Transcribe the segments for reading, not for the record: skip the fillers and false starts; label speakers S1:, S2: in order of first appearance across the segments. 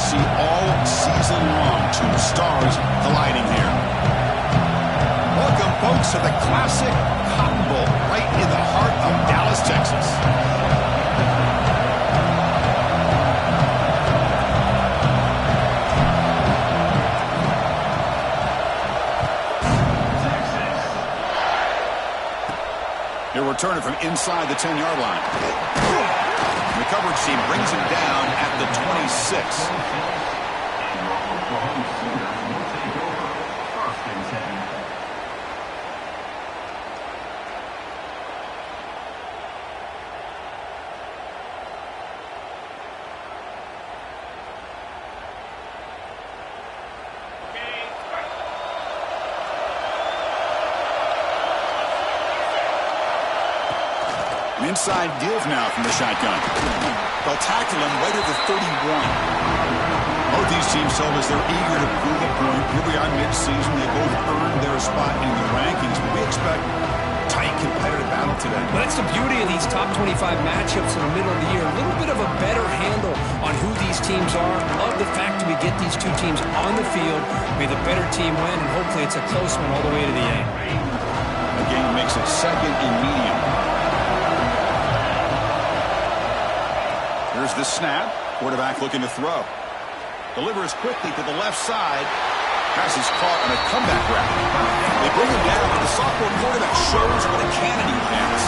S1: see all season long. Two stars colliding here. Welcome, folks, to the classic Cotton Bowl right in the heart of Dallas, Texas. He'll return it from inside the 10-yard line. The coverage team brings him down at the 26. An inside give now from the shotgun. They'll tackle him right at the 31. Both these teams told us they're eager to prove a point. Here we are mid-season. They both earned their spot in the rankings, but we expect tight competitive battle today.
S2: Well, that's the beauty of these top 25 matchups in the middle of the year. A little bit of a better handle on who these teams are. Love the fact that we get these two teams on the field. May the better team win, and hopefully it's a close one all the way to the end.
S1: The game makes it second and medium. Here's the snap. Quarterback looking to throw. Delivers quickly to the left side. Pass is caught on a comeback route. They bring him down, but the sophomore quarterback shows what a cannon he has.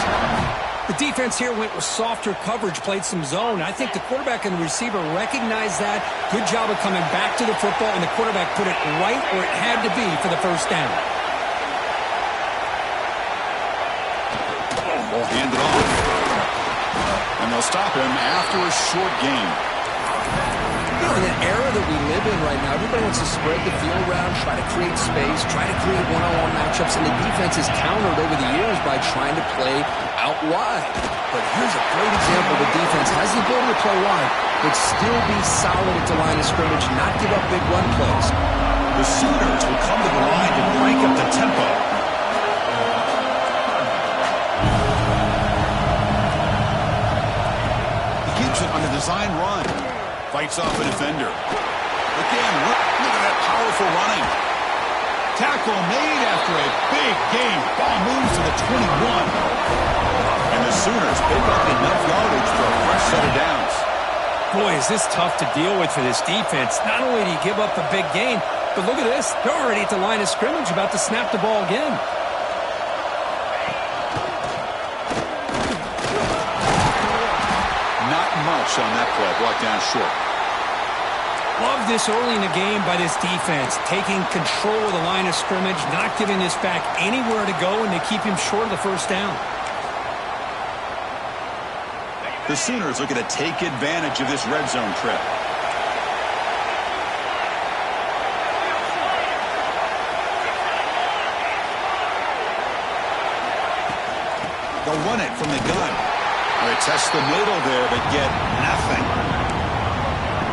S2: The defense here went with softer coverage, played some zone. I think the quarterback and the receiver recognized that. Good job of coming back to the football, and the quarterback put it right where it had to be for the first down.
S1: Ball handed off. And they'll stop him after a short gain.
S3: You know, in the era that we live in right now, everybody wants to spread the field around, try to create space, try to create one-on-one matchups, and the defense has countered over the years by trying to play out wide. But here's a great example. The defense has the ability to play wide, but still be solid at the line of scrimmage, not give up big run plays.
S1: The Sooners will come to the line and crank up the tempo. On the design run. Fights off a defender. Again, look at that powerful running. Tackle made after a big game. Ball moves to the 21. And the Sooners pick up enough yardage for a fresh set of downs.
S2: Boy, is this tough to deal with for this defense. Not only do you give up a big gain, but look at this. They're already at the line of scrimmage, about to snap the ball again.
S1: Much on that play, brought down short.
S2: Love this early in the game by this defense, taking control of the line of scrimmage, not giving this back anywhere to go, and they keep him short of the first down.
S1: The Sooners looking to take advantage of this red zone trip. They'll run it from the gun. They test the middle there, but get nothing.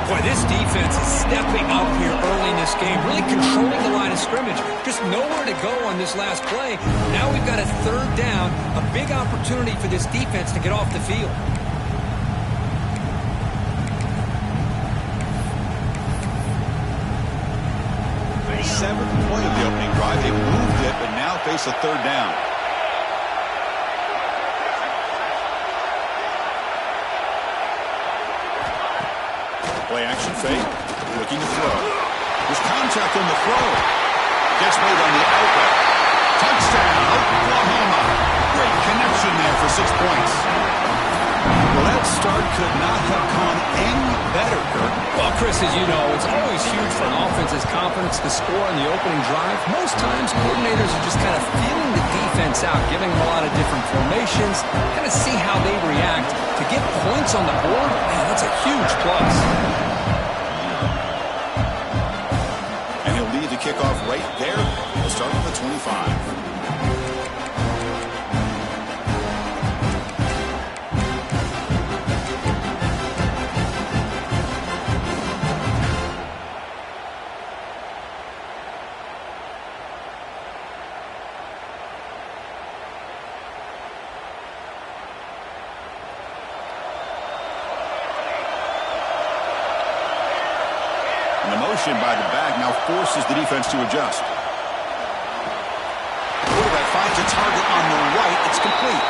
S2: Boy, this defense is stepping up here early in this game, really controlling the line of scrimmage. Just nowhere to go on this last play. Now we've got a third down, a big opportunity for this defense to get off the field.
S1: Seventh point of the opening drive. They moved it, but now face a third down. Play action fake. Looking to throw. There's contact on the throw. Gets made on the outlet. Touchdown, Oklahoma. Great connection there for 6 points. Well, that start could not have gone any better, Kirk.
S2: Well, Chris, as you know, it's always huge for an offense's confidence to score on the opening drive. Most times, coordinators are just kind of feeling the defense out, giving them a lot of different formations, kind of see how they react. To get points on the board, man, that's a huge plus.
S1: And he'll lead the kickoff right there. He'll start at the 25. connection by the back now forces the defense to adjust. Quarterback finds a target on the right. It's complete.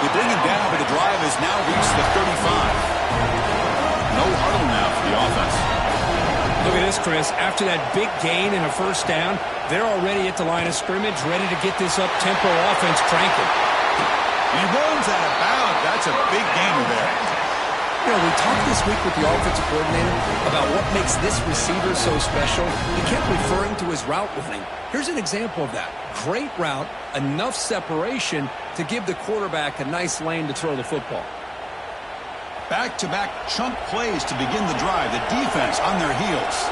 S1: They bring him down, but the drive has now reached the 35. No huddle now for the offense.
S2: Look at this, Chris. After that big gain and a first down, they're already at the line of scrimmage, ready to get this up-tempo offense cranking.
S1: He runs out of bounds. That's a big gainer there.
S3: You know, we talked this week with the offensive coordinator about what makes this receiver so special. He kept referring to his route running. Here's an example of that. Great route, enough separation to give the quarterback a nice lane to throw the football.
S1: Back-to-back chunk plays to begin the drive. The defense on their heels.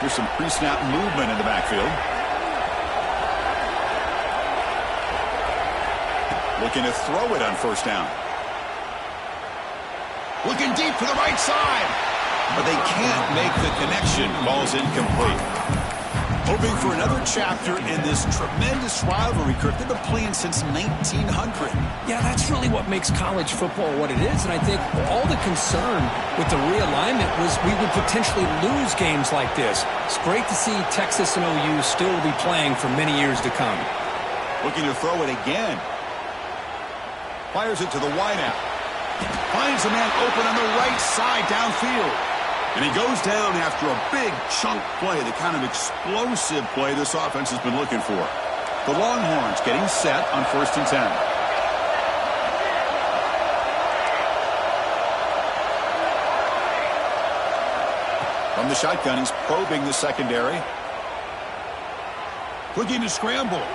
S1: Here's some pre-snap movement in the backfield. Looking to throw it on first down. Looking deep for the right side. But they can't make the connection. Ball's incomplete. Hoping for another chapter in this tremendous rivalry, Kirk. They've been playing since 1900.
S3: Yeah, that's really what makes college football what it is. And I think all the concern with the realignment was we would potentially lose games like this. It's great to see Texas and OU still be playing for many years to come.
S1: Looking to throw it again. Fires it to the wideout. Finds a man open on the right side downfield. And he goes down after a big chunk play, the kind of explosive play this offense has been looking for. The Longhorns getting set on 1st and 10. From the shotgun, he's probing the secondary. Looking to scramble.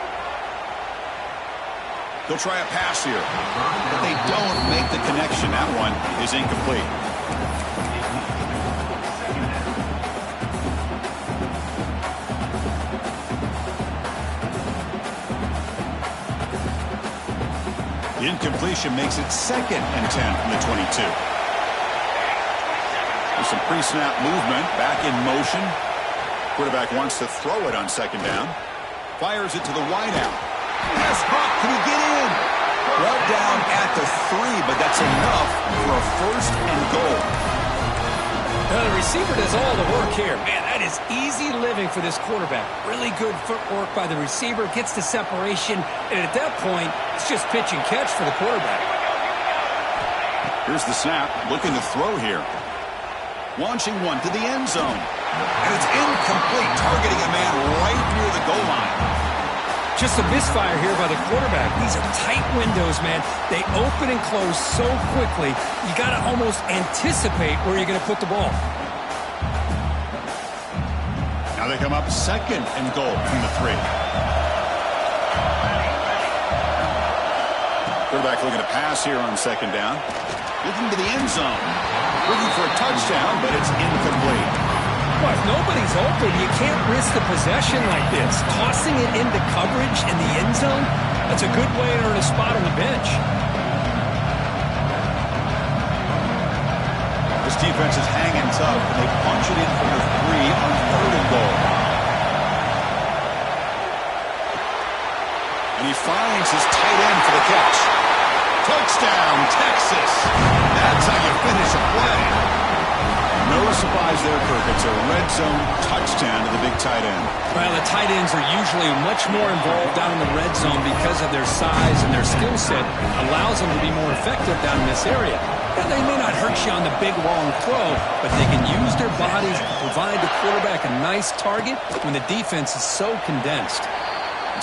S1: They'll try a pass here. But they don't make the connection. That one is incomplete. The incompletion makes it 2nd and 10 from the 22. There's some pre-snap movement. Back in motion. Quarterback wants to throw it on 2nd down. Fires it to the wideout. Pass caught. Can he get in? Brought down at the 3, but that's enough for a 1st and goal.
S2: The receiver does all the work here. Man, that is easy living for this quarterback. Really good footwork by the receiver. Gets the separation. And at that point, it's just pitch and catch for the quarterback.
S1: Here's the snap. Looking to throw here. Launching one to the end zone. And it's incomplete. Targeting a man right near the goal line.
S2: Just a misfire here by the quarterback. These are tight windows, man. They open and close so quickly, you got to almost anticipate where you're going to put the ball.
S1: Now they come up 2nd and goal from the 3. Quarterback looking to pass here on 2nd down. Looking to the end zone. Looking for a touchdown, but it's incomplete.
S2: Well, if nobody's open, you can't risk the possession like this. Tossing it into coverage in the end zone, that's a good way to earn a spot on the bench.
S1: This defense is hanging tough, and they punch it in from the 3 on 3rd and goal. And he finds his tight end for the catch. Touchdown, Texas. That's how you finish a play. No surprise there, Kirk. It's a red zone touchdown to the big tight end.
S2: Well, the tight ends are usually much more involved down in the red zone because of their size and their skill set allows them to be more effective down in this area. Now, they may not hurt you on the big, long throw, but they can use their bodies to provide the quarterback a nice target when the defense is so condensed.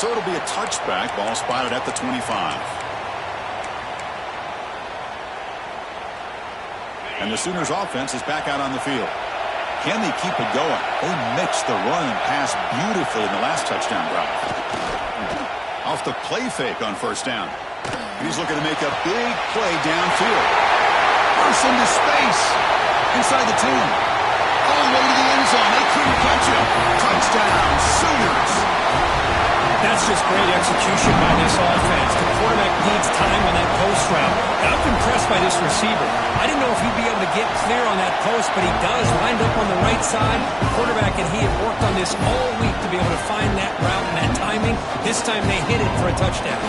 S1: So it'll be a touchback. Ball spotted at the 25. And the Sooners offense is back out on the field. Can they keep it going? They mixed the run and pass beautifully in the last touchdown drive. Off the play fake on 1st down. He's looking to make a big play downfield. Bursts into space. Inside the 10. All the way to the end zone. They couldn't catch him. Touchdown, Sooners.
S2: That's just great execution by this offense. The quarterback needs time on that post route. And I'm impressed by this receiver. I didn't know if he'd be able to get clear on that post, but he does. Lined up on the right side. The quarterback and he have worked on this all week to be able to find that route and that timing. This time they hit it for a touchdown.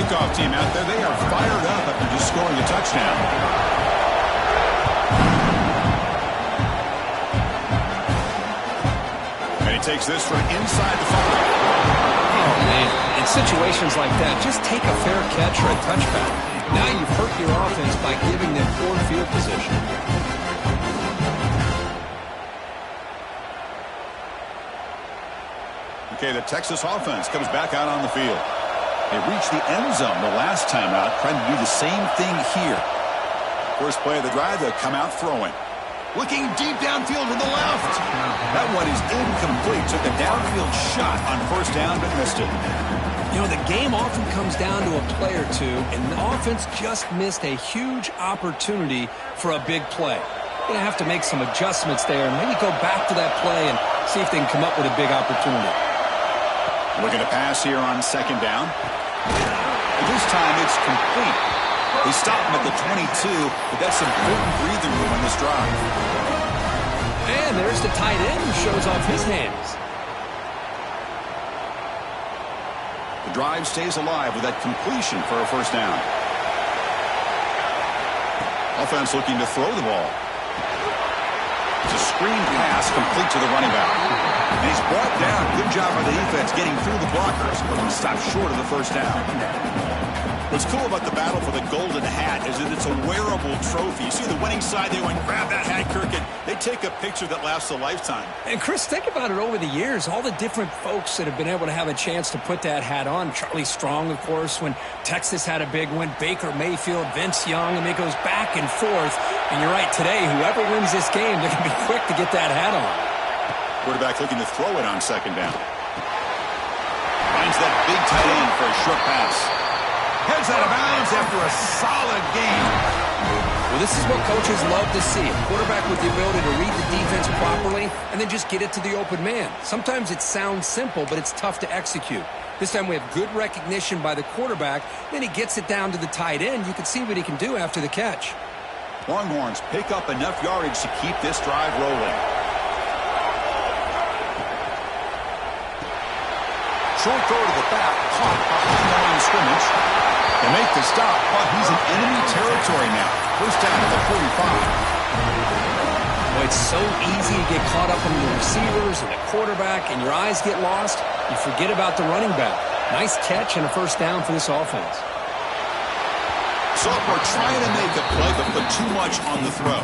S1: kickoff team out there. They are fired up after just scoring a touchdown. And he takes this from inside the 5.
S2: Oh, man. In situations like that, just take a fair catch or a touchback. Now you've hurt your offense by giving them poor field position.
S1: Okay, the Texas offense comes back out on the field. They reached the end zone the last time out, trying to do the same thing here. First play of the drive, they'll come out throwing. Looking deep downfield to the left. That one is incomplete. Took a downfield shot on first down, but missed it.
S2: You know, the game often comes down to a play or two, and the offense just missed a huge opportunity for a big play. Going to have to make some adjustments there and maybe go back to that play and see if they can come up with a big opportunity.
S1: Looking to pass here on second down. And this time it's complete. They stop him at the 22, but that's some good breathing room on this drive.
S2: And there's the tight end who shows off his hands.
S1: The drive stays alive with that completion for a first down. Offense looking to throw the ball. It's a screen pass complete to the running back. And he's brought down. Good job by the defense getting through the blockers, but he stopped short of the first down. What's cool about the battle for the golden hat is that it's a wearable trophy. You see the winning side, they go and grab that hat, Kirk, and they take a picture that lasts a lifetime.
S2: And, Chris, think about it over the years. All the different folks that have been able to have a chance to put that hat on. Charlie Strong, of course, when Texas had a big win. Baker Mayfield, Vince Young. I mean, it goes back and forth. And you're right, today, whoever wins this game, they're going to be quick to get that hat on.
S1: Quarterback looking to throw it on second down. Finds that big tight end for a short pass. Heads out of bounds after a solid game.
S2: Well, this is what coaches love to see. A quarterback with the ability to read the defense properly and then just get it to the open man. Sometimes it sounds simple, but it's tough to execute. This time we have good recognition by the quarterback. Then he gets it down to the tight end. You can see what he can do after the catch.
S1: Longhorns pick up enough yardage to keep this drive rolling. Short throw to the back, caught behind the line of scrimmage. They make the stop, but he's in enemy territory now. First down at the 45.
S2: Well, it's so easy to get caught up in the receivers and the quarterback, and your eyes get lost. You forget about the running back. Nice catch and a first down for this offense.
S1: Sophomore trying to make a play, but put too much on the throw.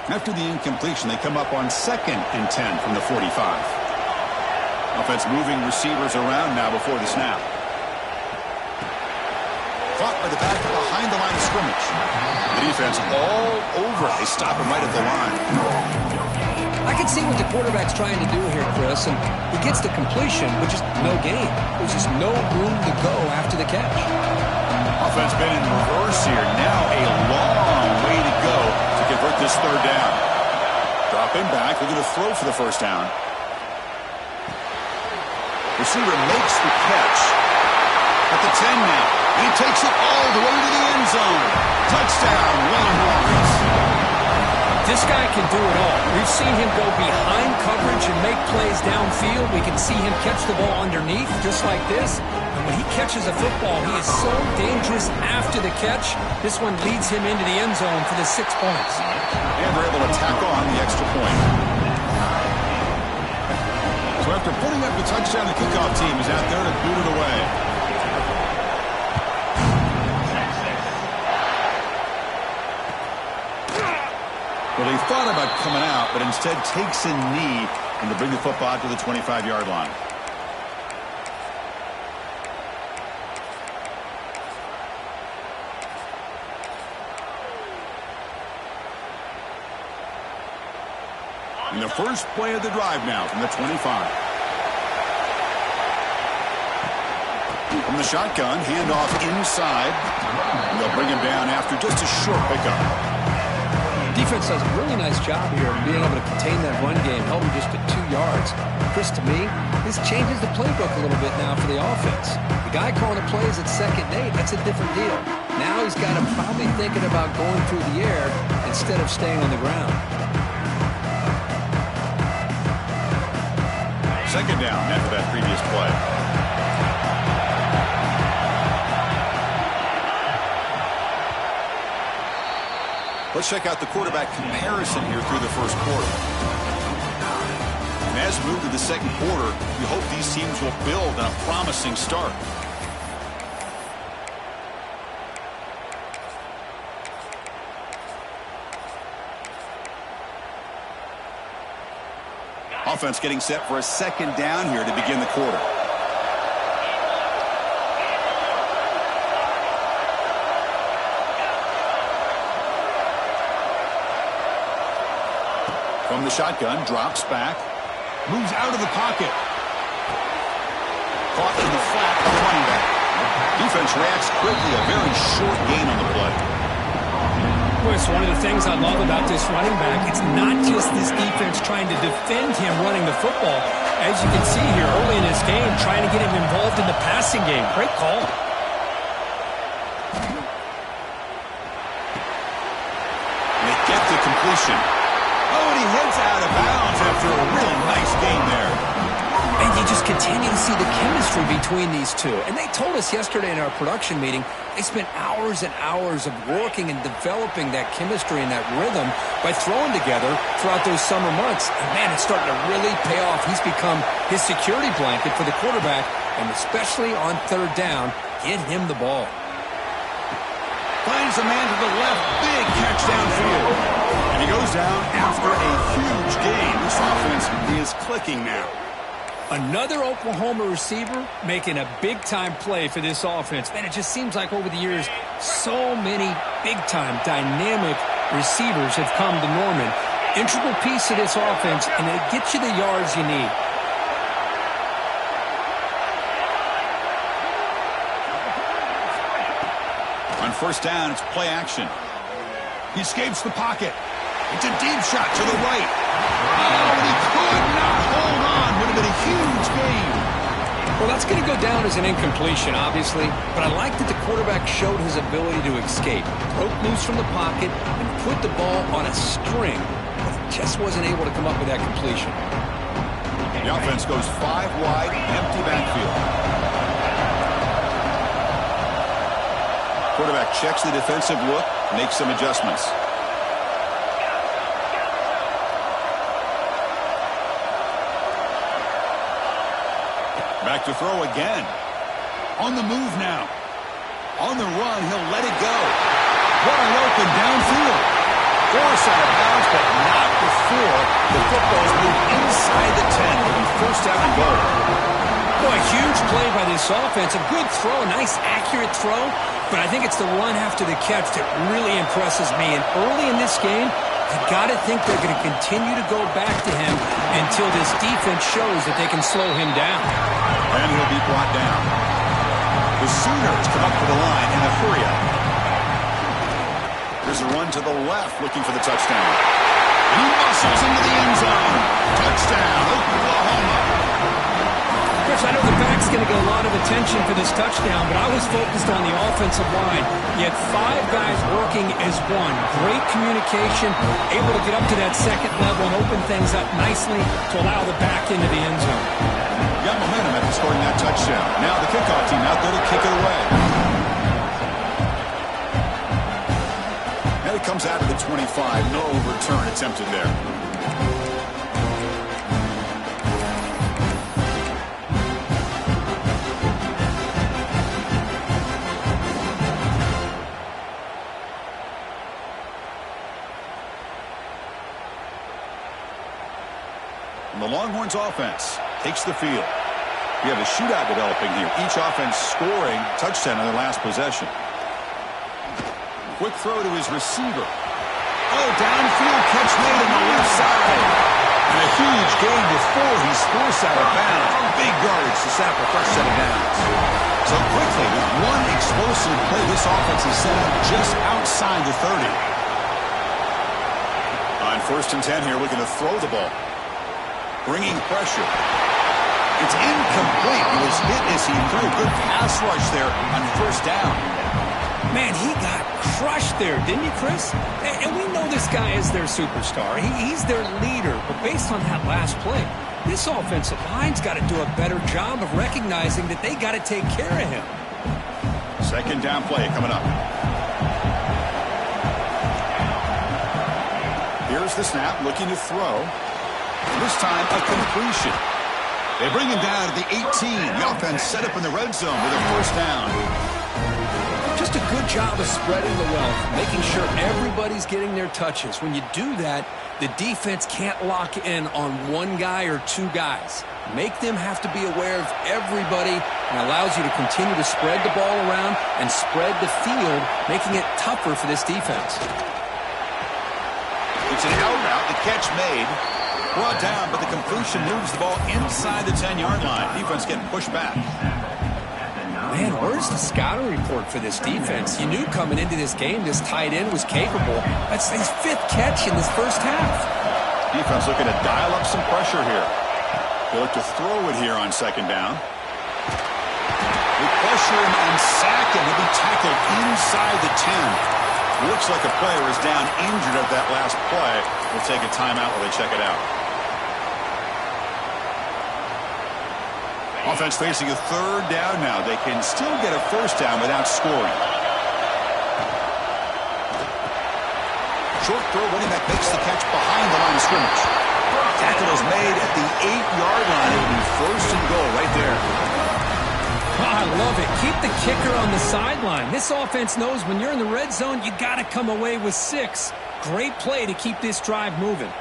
S1: After the incompletion, they come up on 2nd and 10 from the 45. Offense moving receivers around now before the snap. Caught by the back behind the line of scrimmage. The defense all over it. They stop him right at the line.
S2: I can see what the quarterback's trying to do here, Chris, and he gets the completion, but just no gain. There's just no room to go after the catch.
S1: Offense been in reverse here. Now a long way to go to convert this third down. Dropping back, looking to throw for the first down. Receiver makes the catch at the 10 now. He takes it all the way to the end zone. Touchdown, Longhorns.
S2: This guy can do it all. We've seen him go behind coverage and make plays downfield. We can see him catch the ball underneath, just like this. And when he catches a football, he is so dangerous after the catch. This one leads him into the end zone for the 6 points.
S1: And they're able to tack on the extra point. So after putting up the touchdown, the kickoff team is out there to boot it away. Well, he thought about coming out, but instead takes a knee and to bring the football to the 25-yard line. And the first play of the drive now from the 25. From the shotgun, handoff inside. And they'll bring him down after just a short pickup.
S2: Defense does a really nice job here of being able to contain that run game, held him just at 2 yards. Chris, to me, this changes the playbook a little bit now for the offense. The guy calling the plays at 2nd and 8, that's a different deal. Now he's got him probably thinking about going through the air and
S3: instead of staying on the ground.
S1: Second down after that previous play. Let's check out the quarterback comparison here through the first quarter. And as we move to the second quarter, we hope these teams will build on a promising start. Offense getting set for a second down here to begin the quarter. From the shotgun, drops back, moves out of the pocket. Caught in the flat by the running back. Defense reacts quickly, a very short gain on the play.
S2: Well, it's one of the things I love about this running back. It's not just this defense trying to defend him running the football. As you can see here early in this game, trying to get him involved in the passing game. Great call.
S1: And they get the completion. Oh, and he heads out of bounds after a real nice game there.
S3: And you just continue to see the chemistry between these two. And they told us yesterday in our production meeting, they spent hours and hours of working and developing that chemistry and that rhythm by throwing together throughout those summer months. And, man, it's starting to really pay off. He's become his security blanket for the quarterback, and especially on third down, get him the ball.
S1: Finds a man to the left, big catch downfield. And he goes down after a huge gain. This offense is clicking now.
S2: Another Oklahoma receiver making a big-time play for this offense. Man, it just seems like over the years, so many big-time, dynamic receivers have come to Norman. Integral piece of this offense, and it gets you the yards you need.
S1: On first down, it's play action. He escapes the pocket. It's a deep shot to the right. Oh, and he could not hold on. Would have been a huge gain.
S3: Well, that's going to go down as an incompletion, obviously, but I like that the quarterback showed his ability to escape. Broke loose from the pocket and put the ball on a string, but just wasn't able to come up with that completion.
S1: The offense goes 5 wide, empty backfield. Quarterback checks the defensive look, makes some adjustments. Back to throw again. On the move now. On the run, he'll let it go. Wide open downfield. Force out of bounds, but not before the football's moved inside the 10. It'll be first down and goal.
S2: Boy, huge play by this offense. A good throw, nice accurate throw, but I think it's the run after the catch that really impresses me. And early in this game, you got to think they're going to continue to go back to him until this defense shows that they can slow him down.
S1: And he'll be brought down. The Sooners come up to the line in a hurry-up. Here's a run to the left, looking for the touchdown. He muscles into the end zone. Touchdown, Oklahoma.
S2: Chris, I know the back's going to get a lot of attention for this touchdown, but I was focused on the offensive line. You had 5 guys working as one. Great communication, able to get up to that second level and open things up nicely to allow the back into the end zone.
S1: Got momentum after scoring that touchdown. Now the kickoff team out there to kick it away. And it comes out of the 25. No return attempted there. And the Longhorns offense takes the field. We have a shootout developing here. Each offense scoring touchdown on their last possession. Quick throw to his receiver. Oh, downfield catch made on the left side. And a huge gain before he's forced out of bounds. Big yardage to sack the first set of downs. So quickly, with one explosive play, this offense is set up just outside the 30. On first and 10 here, looking to throw the ball. Bringing pressure. It's incomplete. He was hit as he threw. Good pass rush there on first down.
S2: Man, he got crushed there, didn't he, Chris? And we know this guy is their superstar. He's their leader. But based on that last play, this offensive line's got to do a better job of recognizing that they got to take care of him.
S1: Second down play coming up. Here's the snap, looking to throw. This time, a completion. They bring him down to the 18. The offense set up in the red zone with a first down.
S3: Just a good job of spreading the wealth, making sure everybody's getting their touches. When you do that, the defense can't lock in on one guy or two guys. Make them have to be aware of everybody, and allows you to continue to spread the ball around and spread the field, making it tougher for this defense.
S1: It's an out route, the catch made. Brought down, but the completion moves the ball inside the 10-yard line. Defense getting pushed back.
S2: Man, where's the scouting report for this defense? You knew coming into this game this tight end was capable. That's his fifth catch in this first half.
S1: Defense looking to dial up some pressure here. They look to throw it here on second down. They pressure him and sack him. He'll be tackled inside the 10. Looks like a player is down injured at that last play. We'll take a timeout while they check it out. Offense facing a third down now. They can still get a first down without scoring. Short throw, running back makes the catch behind the line of scrimmage. Tackle is made at the 8-yard line. It will be first and goal right there.
S2: I love it. Keep the kicker on the sideline. This offense knows when you're in the red zone, you got to come away with 6. Great play to keep this drive moving.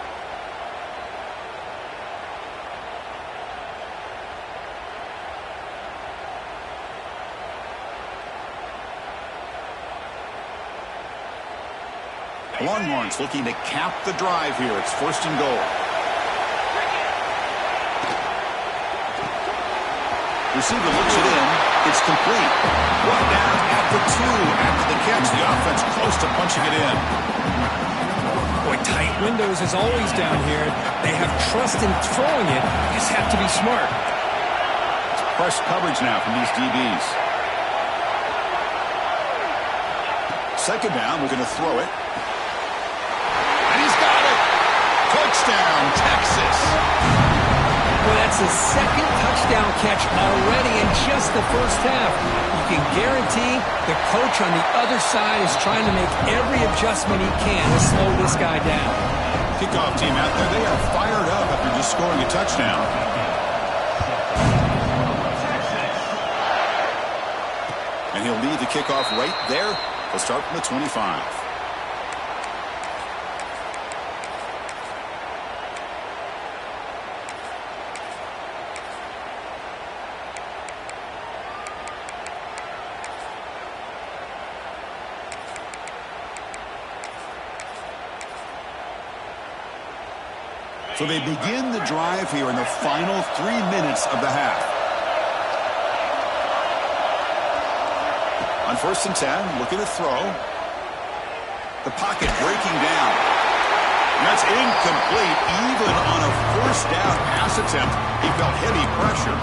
S1: Longhorns looking to cap the drive here. It's first and goal. Receiver looks it in. It's complete. Brought down at the 2 after the catch. The offense close to punching it in.
S2: Boy, tight windows as always down here. They have trust in throwing it. You just have to be smart.
S1: It's press coverage now from these DBs. Second down, we're going to throw it. And he's got it. Touchdown, Texas.
S2: Well, that's his second touchdown catch already in just the first half. You can guarantee the coach on the other side is trying to make every adjustment he can to slow this guy down.
S1: Kickoff team out there, they are fired up after just scoring a touchdown. And he'll lead the kickoff right there. They'll start from the 25. So they begin the drive here in the final 3 minutes of the half. On first and 10, looking to throw. The pocket breaking down. And that's incomplete. Even on a first down pass attempt, he felt heavy pressure.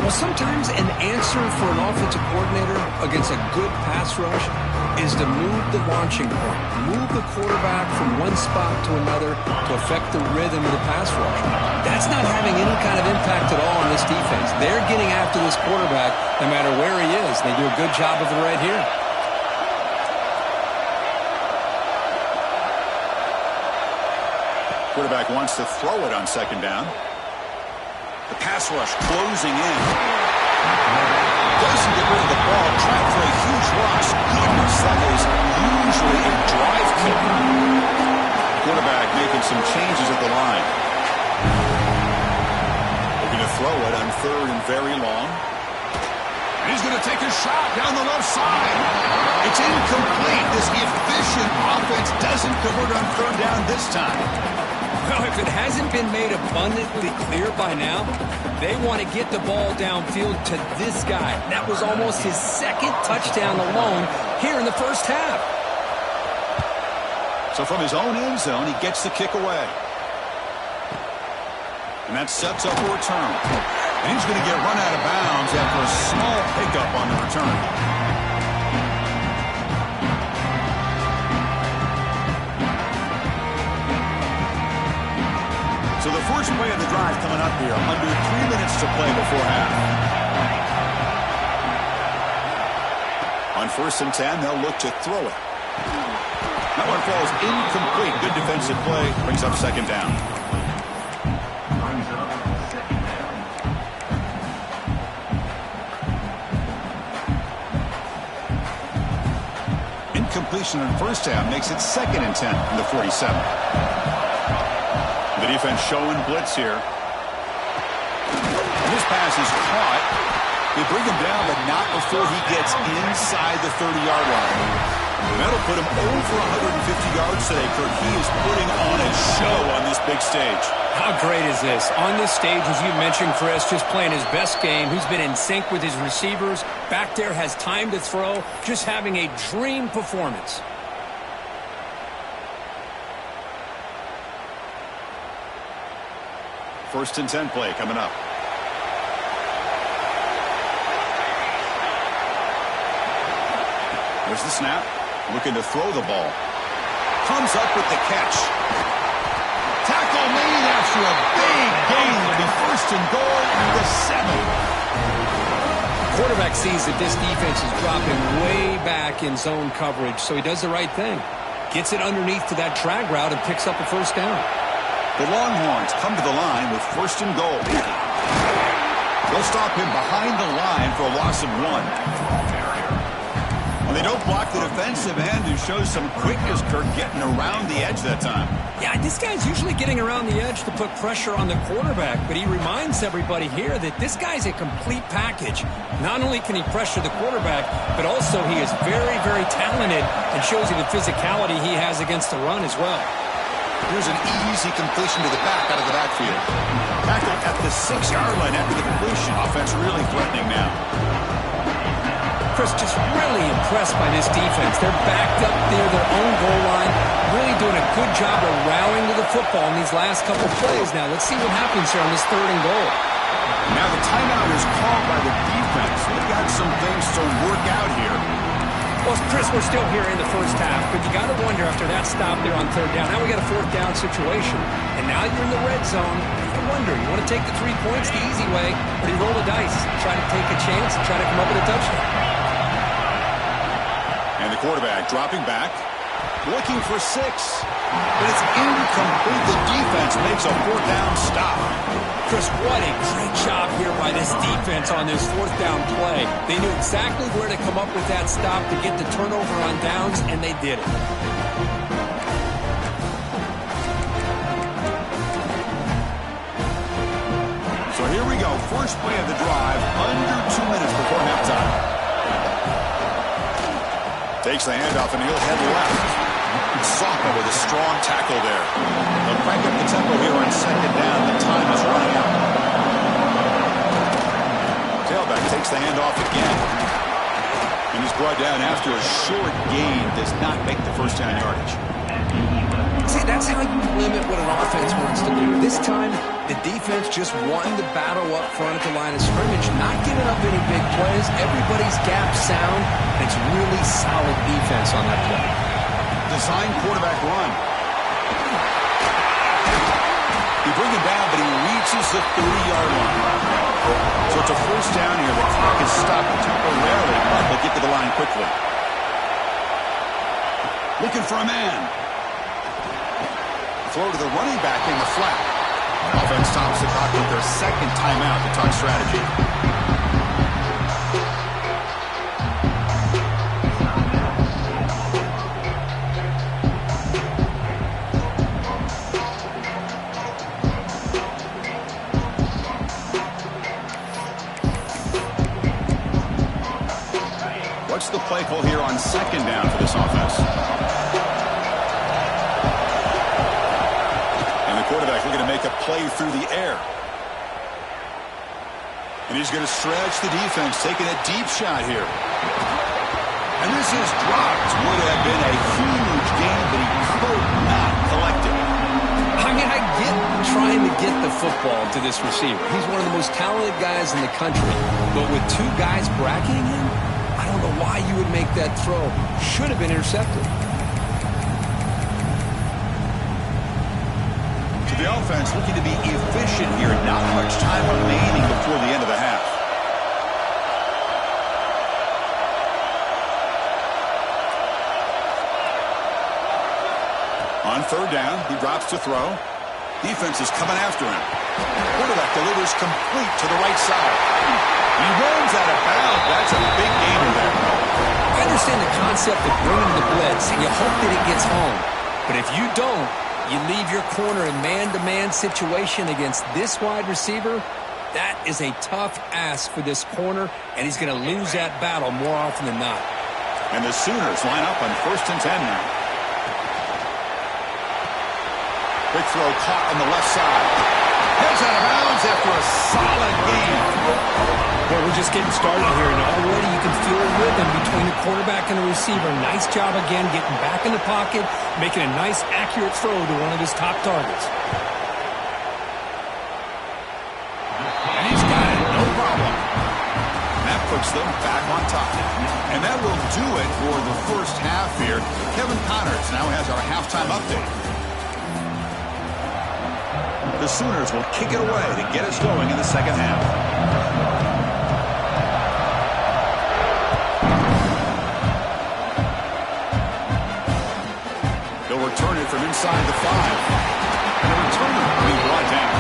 S3: Well, sometimes an answer for an offensive coordinator against a good pass rush is to move the launching point, move the quarterback from one spot to another to affect the rhythm of the pass rush. That's not having any kind of impact at all on this defense. They're getting after this quarterback no matter where he is. They do a good job of it right here.
S1: Quarterback wants to throw it on second down. The pass rush closing in. Doesn't get rid of the ball. Trying for a huge loss. Goodness, that is usually a drive killer. Quarterback making some changes at the line. Looking to throw it on third and very long. And he's going to take a shot down the left side. It's incomplete. This efficient offense doesn't convert on third down this time.
S2: Well, if it hasn't been made abundantly clear by now, they want to get the ball downfield to this guy. That was almost his second touchdown alone here in the first half.
S1: So from his own end zone, he gets the kick away. And that sets up a return. And he's going to get run out of bounds after a small pickup on the return. So the first play of the drive coming up here. Under 3 minutes to play before half. On 1st and 10, they'll look to throw it. That one falls incomplete. Good defensive play. Brings up 2nd down. Incompletion on 1st down makes it 2nd and 10 from the 47. The defense showing blitz here. And this pass is caught. They bring him down, but not before he gets inside the 30-yard line. That'll put him over 150 yards today, Kirk. He is putting on a show on this big stage.
S2: How great is this? On this stage, as you mentioned, Chris, just playing his best game. He's been in sync with his receivers. Back there, has time to throw. Just having a dream performance.
S1: First and 10 play coming up. There's the snap. Looking to throw the ball. Comes up with the catch. Tackle made after a big gain. It'll be 1st and goal at the 7.
S2: Quarterback sees that this defense is dropping way back in zone coverage, so he does the right thing. Gets it underneath to that drag route and picks up a 1st down.
S1: The Longhorns come to the line with 1st and goal. They'll stop him behind the line for a loss of 1. They don't block the defensive end, who shows some quickness, Kirk, getting around the edge that time.
S2: Yeah, this guy's usually getting around the edge to put pressure on the quarterback, but he reminds everybody here that this guy's a complete package. Not only can he pressure the quarterback, but also he is very, very talented and shows you the physicality he has against the run as well.
S1: Here's an easy completion to the back out of the backfield. Tackled at the 6-yard line after the completion. Offense really threatening now.
S2: Chris, just really impressed by this defense. They're backed up near their own goal line, really doing a good job of rallying to the football in these last couple plays. Now, let's see what happens here on this 3rd and goal.
S1: Now the timeout is called by the defense. They've got some things to work out here.
S2: Well, Chris, we're still here in the 1st half, but you got to wonder after that stop there on 3rd down. Now we got a 4th down situation, and now you're in the red zone. You wonder, you want to take the 3 points the easy way, or do you roll the dice, try to take a chance, and try to come up with a touchdown?
S1: And the quarterback dropping back, looking for 6. But it's incomplete. The defense makes a 4th down stop.
S2: Chris, what a great job here by this defense on this 4th down play. They knew exactly where to come up with that stop to get the turnover on downs, and they did it.
S1: So here we go. First play of the drive, under 2 minutes before halftime. Takes the handoff, and he'll head left. Socka with a strong tackle there. They'll crank up the tempo here on 2nd down. The time is running out. Tailback takes the handoff again. And he's brought down after a short gain. Does not make the 1st down yardage.
S3: See, that's how you limit what an offense wants to do. This time, the defense just won the battle up front at the line of scrimmage, not giving up any big plays. Everybody's gap sound. It's really solid defense on that play.
S1: Design quarterback run. He bring him down, but he reaches the 30-yard line. So it's a 1st down here. The clock is stopped temporarily, but they'll get to the line quickly. Looking for a man. Throw to the running back in the flat. Offense stops the clock with their 2nd timeout to talk strategy. What's the play call here on 2nd down for this offense? And the quarterback looking to make a play through the air. And he's going to stretch the defense, taking a deep shot here. And this is dropped. Would have been a huge gain, but he could not collect it.
S3: I mean, I get trying to get the football to this receiver. He's one of the most talented guys in the country. But with 2 guys bracketing him, I don't know why you would make that throw. Should have been intercepted.
S1: To the offense looking to be efficient here. Not much time remaining before the end of the half. On third down, he drops to throw. Defense is coming after him. Quarterback delivers complete to the right side. He runs out of bounds. That's a big gainer there.
S2: I understand the concept of bringing the blitz. You hope that it gets home. But if you don't, you leave your corner in man-to-man situation against this wide receiver. That is a tough ask for this corner, and he's going to lose that battle more often than not.
S1: And the Sooners line up on 1st and 10 now. Quick throw caught on the left side. Heads out of bounds after a solid game.
S2: Well, we're just getting started here, and already you can feel a rhythm between the quarterback and the receiver. Nice job again getting back in the pocket, making a nice, accurate throw to one of his top targets.
S1: And he's got it, no problem. That puts them back on top. And that will do it for the first half here. Kevin Connors now has our halftime update. The Sooners will kick it away to get us going in the second half. They'll return it from inside the 5. And the returner will be brought down.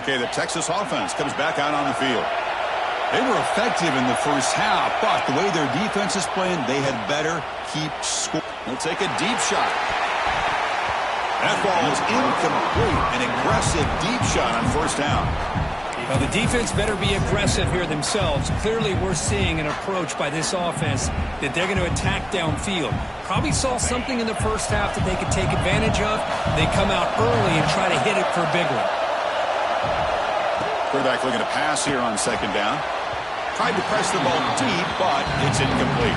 S1: Okay, the Texas offense comes back out on the field. They were effective in the first half, but the way their defense is playing, they had better keep scoring. They'll take a deep shot. That ball is incomplete. An aggressive deep shot on first down.
S2: Well, the defense better be aggressive here themselves. Clearly, we're seeing an approach by this offense that they're going to attack downfield. Probably saw something in the first half that they could take advantage of. They come out early and try to hit it for a big one.
S1: Quarterback looking to pass here on second down. Tried to press the ball deep, but it's incomplete.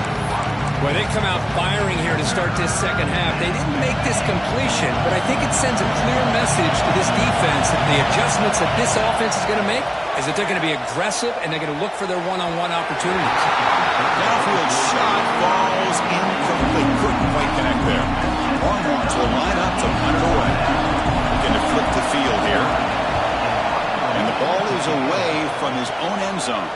S2: Well, they come out firing here to start this second half. They didn't make this completion, but I think it sends a clear message to this defense that the adjustments that this offense is going to make is that they're going to be aggressive and they're going to look for their one-on-one opportunities.
S1: Downfield shot falls incomplete. Couldn't quite connect there. Longhorns will line up to punt it away. Looking to flip the field here. And the ball is away from his own end zone.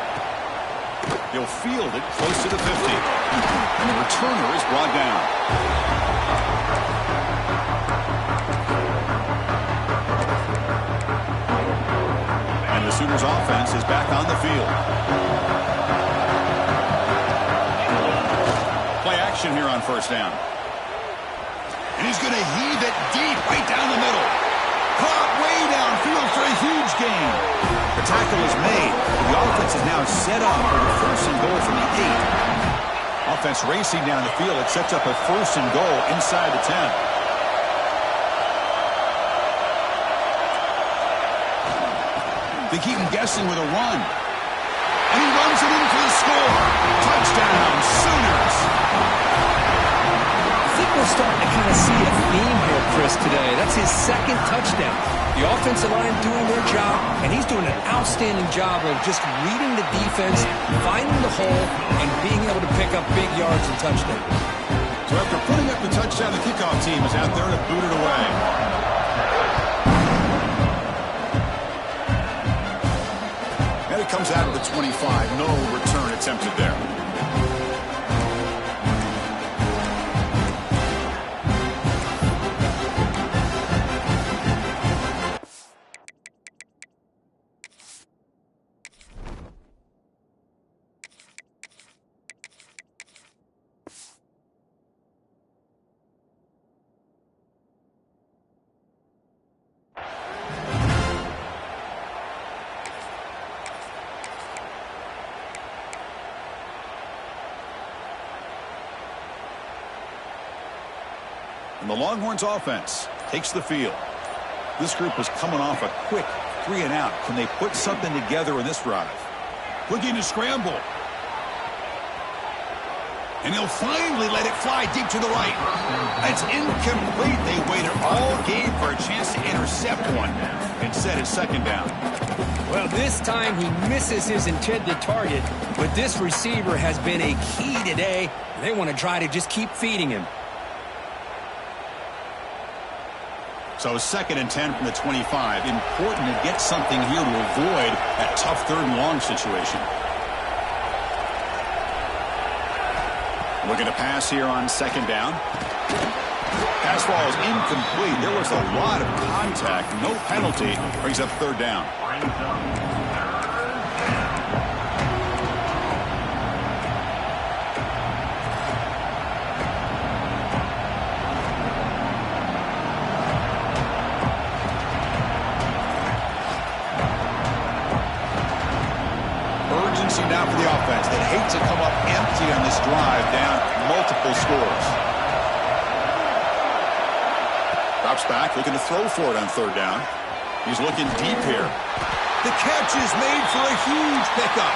S1: He'll field it close to the 50. And the returner is brought down. And the Sooners offense is back on the field. Play action here on first down. And he's going to heave it deep right down the middle. Caught way downfield for a huge gain. The tackle is made. The offense is now set up for the first and goal from the 8. Offense racing down the field. It sets up a first and goal inside the 10. They keep him guessing with a run. And he runs it in for the score. Touchdown, Sooners.
S2: I think we're starting to kind of see a theme here, Chris, today. That's his second touchdown. The offensive line doing their job, and he's doing an outstanding job of just reading the defense, finding the hole, and being able to pick up big yards and touchdowns.
S1: So after putting up the touchdown, the kickoff team is out there to boot it away. And it comes out of the 25. No return attempted there. And the Longhorns offense takes the field. This group was coming off a quick 3-and-out. Can they put something together in this drive? Looking to scramble. And he'll finally let it fly deep to the right. It's incomplete. They waited all game for a chance to intercept one. Instead, it's second down.
S2: Well, this time he misses his intended target, but this receiver has been a key today. They want to try to just keep feeding him.
S1: So 2nd and 10 from the 25. Important to get something here to avoid that tough 3rd and long situation. Looking to pass here on 2nd down. Pass ball is incomplete. There was a lot of contact. No penalty. Brings up 3rd down. Urgency now for the offense that hate to come up empty on this drive, down multiple scores. Drops back, looking to throw for it on 3rd down. He's looking deep here. The catch is made for a huge pickup.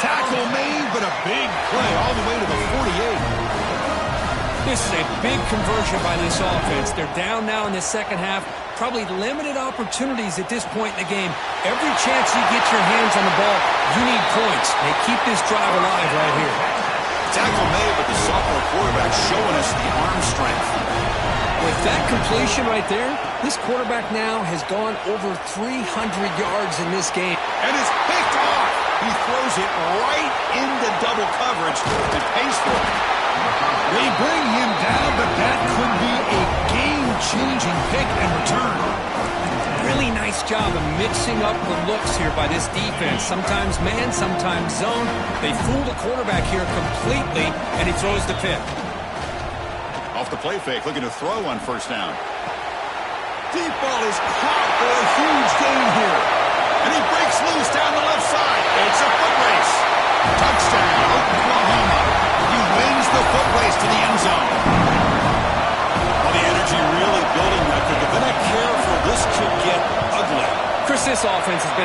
S1: Tackle made, but a big play all the way to the 48.
S2: This is a big conversion by this offense. They're down now in the second half. Probably limited opportunities at this point in the game. Every chance you get your hands on the ball, you need points. They keep this drive alive right here.
S1: Tackle made, but the sophomore quarterback showing us the arm strength.
S2: With that completion right there, this quarterback now has gone over 300 yards in this game.
S1: And it's picked off. He throws it right into double coverage and pays for it. They bring him down, but that could be a game-changing pick and return.
S2: Really nice job of mixing up the looks here by this defense. Sometimes man, sometimes zone. They fool the quarterback here completely, and he throws the pick.
S1: Off the play fake, looking to throw on 1st down. Deep ball is caught for a huge gain here. And he breaks loose down the left side. It's a foot race. Touchdown, Oklahoma. He wins the foot race to the end zone. Well, the energy really building right there. If they're not careful, this could get ugly.
S2: Chris, this offense has been